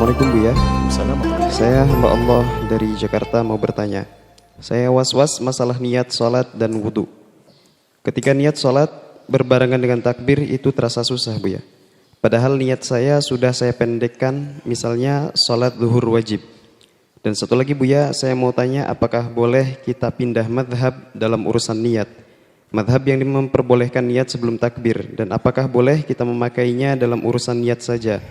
Assalamualaikum Bu ya. Assalamualaikum. Saya hamba Allah dari Jakarta mau bertanya. Saya was-was masalah niat sholat dan wudhu. Ketika niat sholat berbarengan dengan takbir itu terasa susah Bu ya. Padahal niat saya sudah saya pendekkan, misalnya sholat zuhur wajib. Dan satu lagi Bu ya, saya mau tanya apakah boleh kita pindah madhab dalam urusan niat? Madhab yang memperbolehkan niat sebelum takbir. Dan apakah boleh kita memakainya dalam urusan niat saja?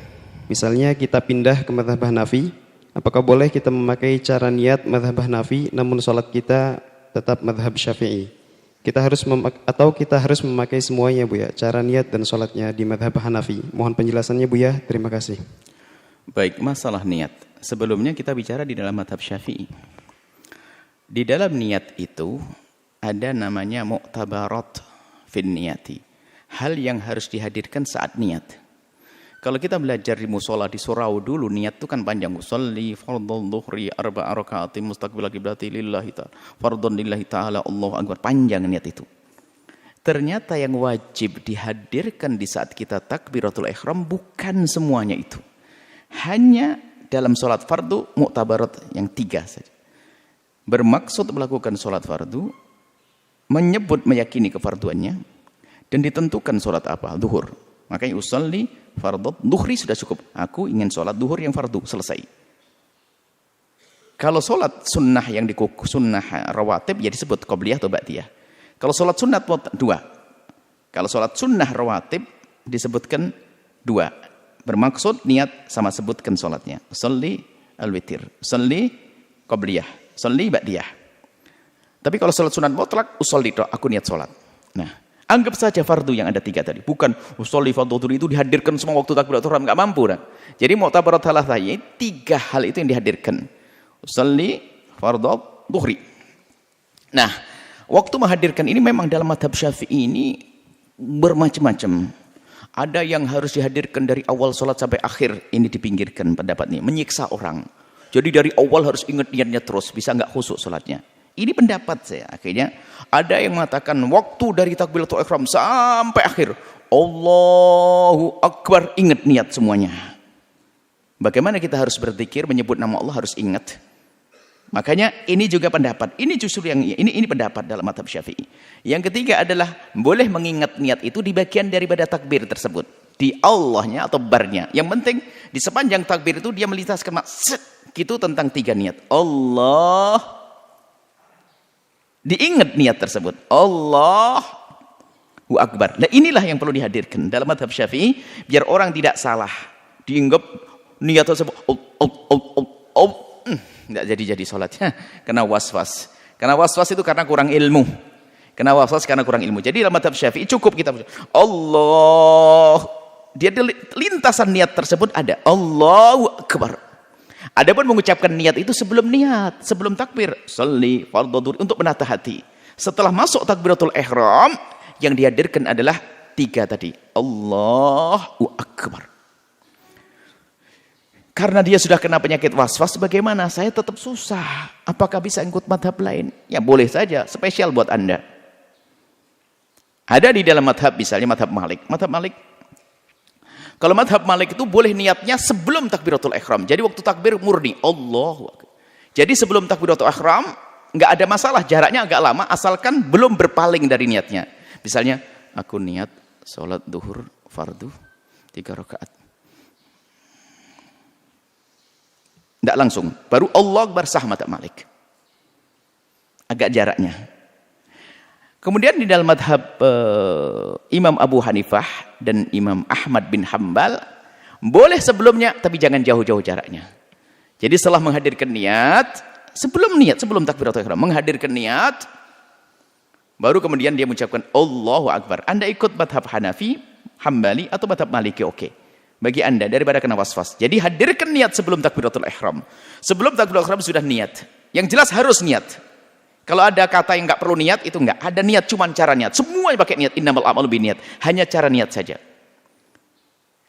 Misalnya kita pindah ke madhab Hanafi, apakah boleh kita memakai cara niat madhab Hanafi namun sholat kita tetap madhab Syafi'i? Kita harus memakai semuanya Bu ya, cara niat dan sholatnya di madhab Hanafi. Mohon penjelasannya Bu ya, terima kasih. Baik, masalah niat. Sebelumnya kita bicara di dalam madhab Syafi'i. Di dalam niat itu ada namanya mu'tabarat fin niyati. Hal yang harus dihadirkan saat niat. Kalau kita belajar di musola di surau dulu, niat itu kan panjang. Usolli fardhon dhuhri arba'a raka'atin mustaqbil qiblati lillahi ta'ala. Fardhon lillahi ta'ala Allahu akbar. Panjang niat itu. Ternyata yang wajib dihadirkan di saat kita takbiratul ihram bukan semuanya itu. Hanya dalam sholat fardu mu'tabarat yang 3 saja. Bermaksud melakukan sholat fardu, menyebut meyakini kefarduannya, dan ditentukan sholat apa, zuhur. Makanya usolli fardhu dhuhri sudah cukup. Aku ingin sholat zuhur yang fardu, selesai. Kalau sholat sunnah yang sunnah rawatib ya disebut qobliyah atau ba'diyah. Kalau sholat sunnah 2. Kalau sholat sunnah rawatib disebutkan 2. Bermaksud niat sama sebutkan sholatnya. Usolli al-witir, usolli qobliyah, usolli ba'diyah. Tapi kalau sholat sunat mutlak, usolli aku niat sholat. Nah, anggap saja fardu yang ada 3 tadi. Bukan usolli fardhu itu dihadirkan semua waktu takbiratul ihram, enggak mampu dah. Jadi mu'tabarat thalathah 3 hal itu yang dihadirkan. Usolli fardhu dhuhri. Nah, waktu menghadirkan ini memang dalam madhab Syafi'i ini bermacam-macam. Ada yang harus dihadirkan dari awal sholat sampai akhir. Ini dipinggirkan pendapat ini. Menyiksa orang. Jadi dari awal harus ingat niatnya terus. Bisa nggak khusyuk sholatnya. Ini pendapat saya. Akhirnya ada yang mengatakan waktu dari takbiratul ihram sampai akhir. Allahu Akbar. Ingat niat semuanya. Bagaimana kita harus berzikir, menyebut nama Allah harus ingat. Makanya ini juga pendapat. Ini justru yang ini pendapat dalam mazhab Syafi'i. Yang ketiga adalah boleh mengingat niat itu di bagian daripada takbir tersebut. Di Allahnya atau barnya. Yang penting di sepanjang takbir itu dia melintaskan gitu tentang 3 niat. Allah. Diingat niat tersebut. Allahu Akbar. Nah inilah yang perlu dihadirkan dalam mazhab Syafi'i biar orang tidak salah. Diingat niat tersebut. Tidak jadi sholatnya. Kena was-was. Karena was-was itu karena kurang ilmu. Kena was-was karena kurang ilmu. Jadi dalam mazhab Syafi'i cukup kita Allah. Dia lintasan niat tersebut ada. Allahu Akbar. Adapun mengucapkan niat itu sebelum niat, sebelum takbir. Sholli fardhu dhuhri untuk menata hati. Setelah masuk takbiratul ihram, yang dihadirkan adalah 3 tadi. Allahu Akbar. Karena dia sudah kena penyakit was-was, bagaimana? Saya tetap susah. Apakah bisa ikut madhab lain? Ya boleh saja, spesial buat Anda. Ada di dalam madhab, misalnya madhab Malik. Madhab Malik, kalau madhab Malik itu boleh niatnya sebelum takbiratul ihram. Jadi waktu takbir murni, Allahu Akbar. Jadi sebelum takbiratul ihram, nggak ada masalah, jaraknya agak lama, asalkan belum berpaling dari niatnya. Misalnya, aku niat sholat duhur fardu 3 rakaat. Tidak langsung, baru Allah Akbar sah madhab Malik. Agak jaraknya. Kemudian di dalam madhab Imam Abu Hanifah dan Imam Ahmad bin Hambal, boleh sebelumnya, tapi jangan jauh-jauh jaraknya. Jadi setelah menghadirkan niat, sebelum takbiratul ihram, menghadirkan niat, baru kemudian dia mengucapkan Allahu Akbar. Anda ikut madhab Hanafi, Hambali, atau madhab Maliki, oke. Bagi Anda daripada kena was-was. Jadi hadirkan niat sebelum takbiratul ihram. Sebelum takbiratul ihram sudah niat. Yang jelas harus niat. Kalau ada kata yang nggak perlu niat, itu nggak. Ada niat, cuman cara niat. Semuanya pakai niat. Innamal a'malu binniyat. Hanya cara niat saja.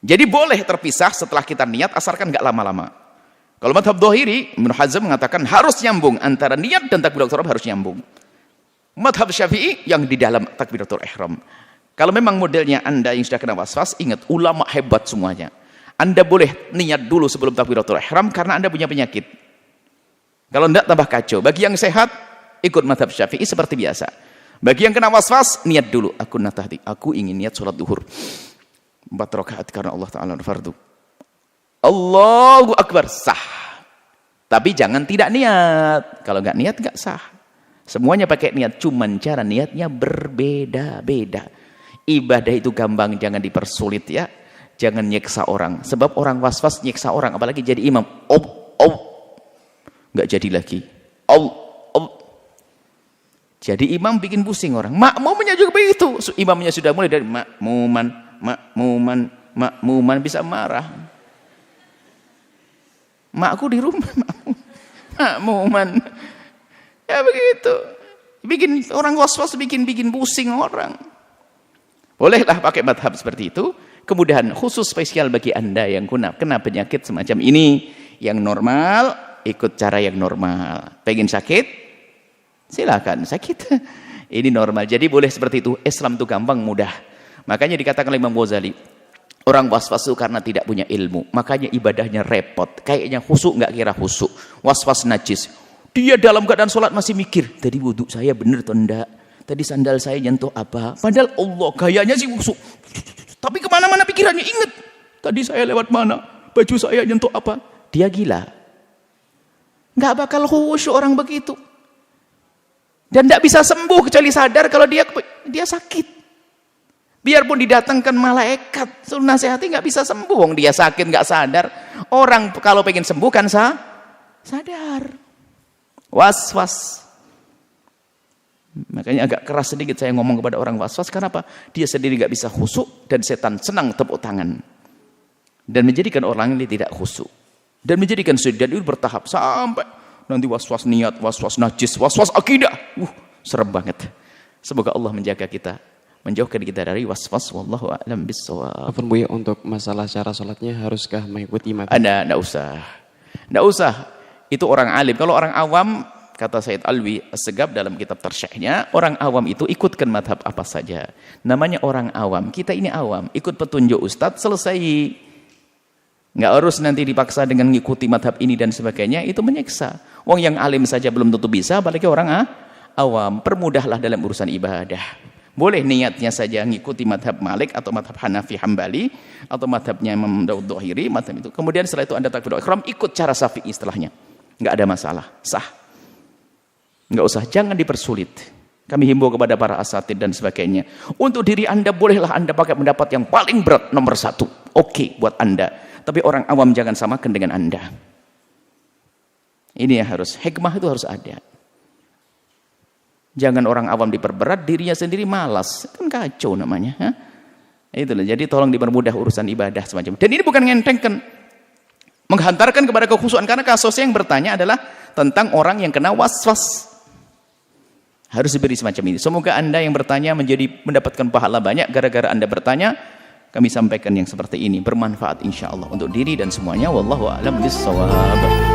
Jadi boleh terpisah setelah kita niat, asalkan nggak lama-lama. Kalau madhab Dhahiri, Ibnu Hazm mengatakan harus nyambung. Antara niat dan takbiratul ihram harus nyambung. Madhab Syafi'i yang di dalam takbiratul ihram. Kalau memang modelnya Anda yang sudah kena was-was, ingat ulama hebat semuanya. Anda boleh niat dulu sebelum takbiratul ihram karena Anda punya penyakit. Kalau tidak tambah kacau. Bagi yang sehat, ikut mazhab Syafi'i seperti biasa. Bagi yang kena was-was, niat dulu. Aku ingin niat sholat duhur 4 rakaat karena Allah Ta'ala fardu. Allahu Akbar, sah. Tapi jangan tidak niat. Kalau nggak niat nggak sah. Semuanya pakai niat, cuman cara niatnya berbeda-beda. Ibadah itu gampang, jangan dipersulit ya. Jangan nyeksa orang. Sebab orang was-was nyeksa orang, apalagi jadi imam. Nggak jadi lagi. Jadi imam bikin pusing orang. Makmumnya juga begitu. Imamnya sudah mulai dari makmuman bisa marah. Makku di rumah makmuman. Ya begitu. Bikin orang was-was, bikin pusing orang. Bolehlah pakai madhab seperti itu. Kemudahan khusus spesial bagi Anda yang kena penyakit semacam ini. Yang normal, ikut cara yang normal. Pengen sakit? Silakan sakit. Ini normal. Jadi boleh seperti itu. Islam itu gampang, mudah. Makanya dikatakan oleh Imam Ghazali, orang was-was itu karena tidak punya ilmu. Makanya ibadahnya repot. Kayaknya khusuk nggak kira khusuk. Was-was najis. Dia dalam keadaan sholat masih mikir, tadi wudhu saya benar atau enggak? Tadi sandal saya nyentuh apa? Padahal Allah gayanya sih khusuk. Tapi kemana-mana pikirannya ingat. Tadi saya lewat mana? Baju saya nyentuh apa? Dia gila. Nggak bakal khusyuk orang begitu. Dan tidak bisa sembuh kecuali sadar kalau dia sakit. Biarpun didatangkan malaikat, suruh nasihati nggak bisa sembuh. Dia sakit nggak sadar. Orang kalau pengen sembuh kan sadar. Was-was. Makanya agak keras sedikit saya ngomong kepada orang was-was. Kenapa? Dia sendiri nggak bisa khusyuk dan setan senang tepuk tangan. Dan menjadikan orang ini tidak khusyuk. Dan menjadikan sujud itu bertahap sampai nanti was-was niat, was-was najis, was-was akidah. Serem banget. Semoga Allah menjaga kita, menjauhkan kita dari was-was. Wallahu a'lam bishawab. Apa Buya, untuk masalah cara sholatnya haruskah mengikuti imam? Enggak usah. Enggak usah. Itu orang alim. Kalau orang awam, kata Said Alwi As-Segaf dalam kitab Tarsyikhnya, orang awam itu ikutkan madhab apa saja. Namanya orang awam. Kita ini awam. Ikut petunjuk ustadz, selesai. Nggak harus nanti dipaksa dengan mengikuti madhab ini dan sebagainya. Itu menyiksa. Wong yang alim saja belum tentu bisa, apalagi orang awam. Permudahlah dalam urusan ibadah. Boleh niatnya saja mengikuti madhab Malik atau madhab Hanafi Hambali atau madhabnya Imam Daud Dhahiri, madhab itu. Kemudian setelah itu Anda takbiratul ihram, ikut cara Syafi'i setelahnya. Nggak ada masalah, sah. Nggak usah, jangan dipersulit. Kami himbau kepada para asatid dan sebagainya. Untuk diri Anda, bolehlah Anda pakai pendapat yang paling berat, nomor 1. Oke, buat Anda. Tapi orang awam jangan samakan dengan Anda. Ini yang harus, hikmah itu harus ada. Jangan orang awam diperberat, dirinya sendiri malas. Kan kacau namanya. Itulah, jadi tolong dipermudah urusan ibadah semacam. Dan ini bukan ngentengkan, menghantarkan kepada kekhusyuan, karena kasusnya yang bertanya adalah tentang orang yang kena was-was. Harus diberi semacam ini. Semoga Anda yang bertanya mendapatkan pahala banyak gara-gara Anda bertanya. Kami sampaikan yang seperti ini, bermanfaat insya Allah untuk diri dan semuanya. Wallahu a'lam bishawab.